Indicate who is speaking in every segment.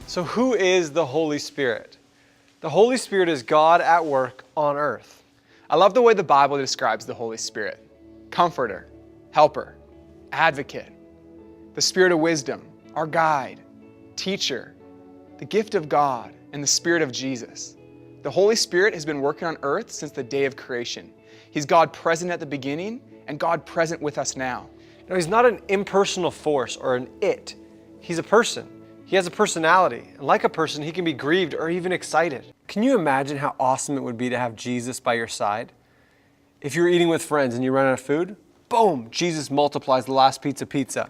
Speaker 1: So who is the Holy Spirit? The Holy Spirit is God at work on earth. I love the way the Bible describes the Holy Spirit. Comforter, helper, advocate, the Spirit of wisdom, our guide, teacher, the gift of God, and the Spirit of Jesus. The Holy Spirit has been working on earth since the day of creation. He's God present at the beginning and God present with us now.
Speaker 2: No, he's not an impersonal force or an it. He's a person. He has a personality, and like a person, he can be grieved or even excited. Can you imagine how awesome it would be to have Jesus by your side? If you're eating with friends and you run out of food, boom, Jesus multiplies the last pizza.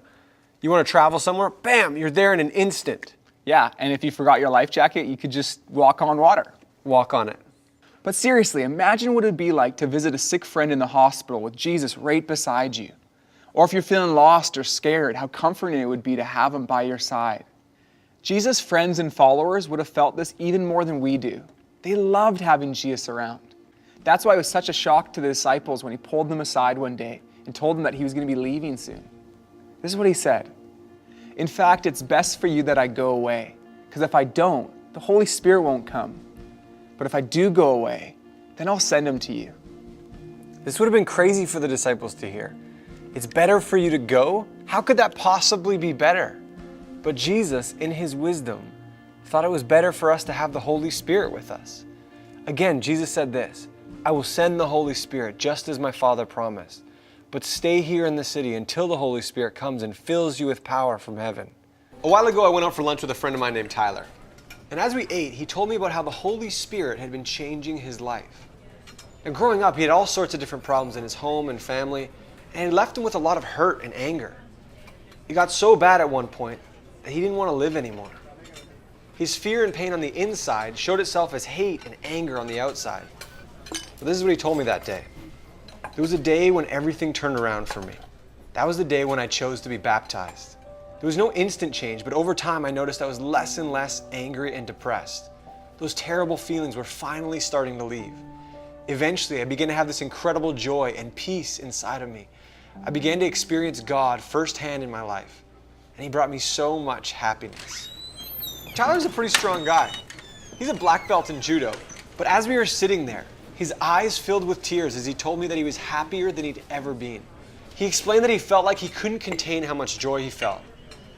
Speaker 2: You want to travel somewhere? Bam, you're there in an instant.
Speaker 3: Yeah, and if you forgot your life jacket, you could just walk on water.
Speaker 2: Walk on it.
Speaker 3: But seriously, imagine what it would be like to visit a sick friend in the hospital with Jesus right beside you. Or if you're feeling lost or scared, how comforting it would be to have him by your side. Jesus' friends and followers would have felt this even more than we do. They loved having Jesus around. That's why it was such a shock to the disciples when he pulled them aside one day and told them that he was going to be leaving soon. This is what he said. In fact, it's best for you that I go away, because if I don't, the Holy Spirit won't come. But if I do go away, then I'll send him to you.
Speaker 2: This would have been crazy for the disciples to hear. It's better for you to go? How could that possibly be better? But Jesus, in his wisdom, thought it was better for us to have the Holy Spirit with us. Again, Jesus said this, I will send the Holy Spirit just as my Father promised. But stay here in the city until the Holy Spirit comes and fills you with power from heaven. A while ago, I went out for lunch with a friend of mine named Tyler. And as we ate, he told me about how the Holy Spirit had been changing his life. And growing up, he had all sorts of different problems in his home and family, and it left him with a lot of hurt and anger. It got so bad at one point that he didn't want to live anymore. His fear and pain on the inside showed itself as hate and anger on the outside. But this is what he told me that day. There was a day when everything turned around for me. That was the day when I chose to be baptized. There was no instant change, but over time I noticed I was less and less angry and depressed. Those terrible feelings were finally starting to leave. Eventually, I began to have this incredible joy and peace inside of me. I began to experience God firsthand in my life, and he brought me so much happiness. Tyler's a pretty strong guy. He's a black belt in judo, but as we were sitting there, his eyes filled with tears as he told me that he was happier than he'd ever been. He explained that he felt like he couldn't contain how much joy he felt.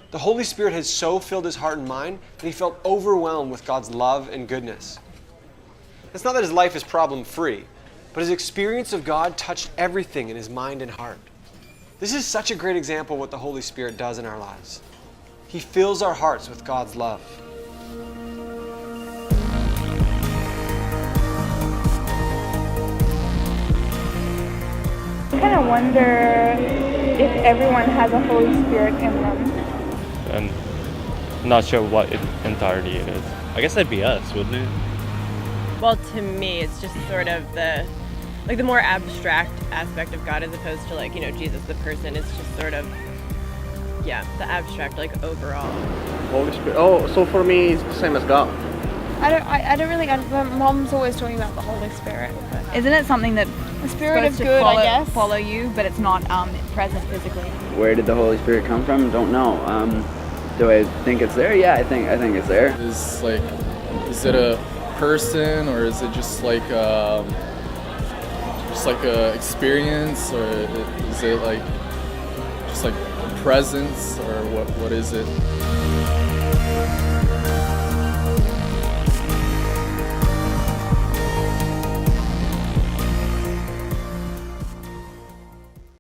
Speaker 2: The Holy Spirit had so filled his heart and mind that he felt overwhelmed with God's love and goodness. It's not that his life is problem-free, but his experience of God touched everything in his mind and heart. This is such a great example of what the Holy Spirit does in our lives. He fills our hearts with God's love.
Speaker 4: I kind of wonder if everyone has a Holy Spirit in them.
Speaker 5: I'm not sure what entirety it is. I guess that'd be us, wouldn't it?
Speaker 6: Well, to me, it's just sort of the more abstract aspect of God as opposed to Jesus the person. It's just sort of, the abstract, overall.
Speaker 7: Holy Spirit. Oh, so for me, it's the same as God.
Speaker 4: I don't really. My mom's always talking about the Holy Spirit. But
Speaker 8: isn't it something that
Speaker 4: the Spirit of
Speaker 8: supposed to
Speaker 4: good, I guess,
Speaker 8: follow you, but it's not present physically?
Speaker 9: Where did the Holy Spirit come from? Don't know. Do I think it's there? Yeah, I think it's there.
Speaker 10: Is it a person, or is it just like a experience, or is it just presence, or what is it?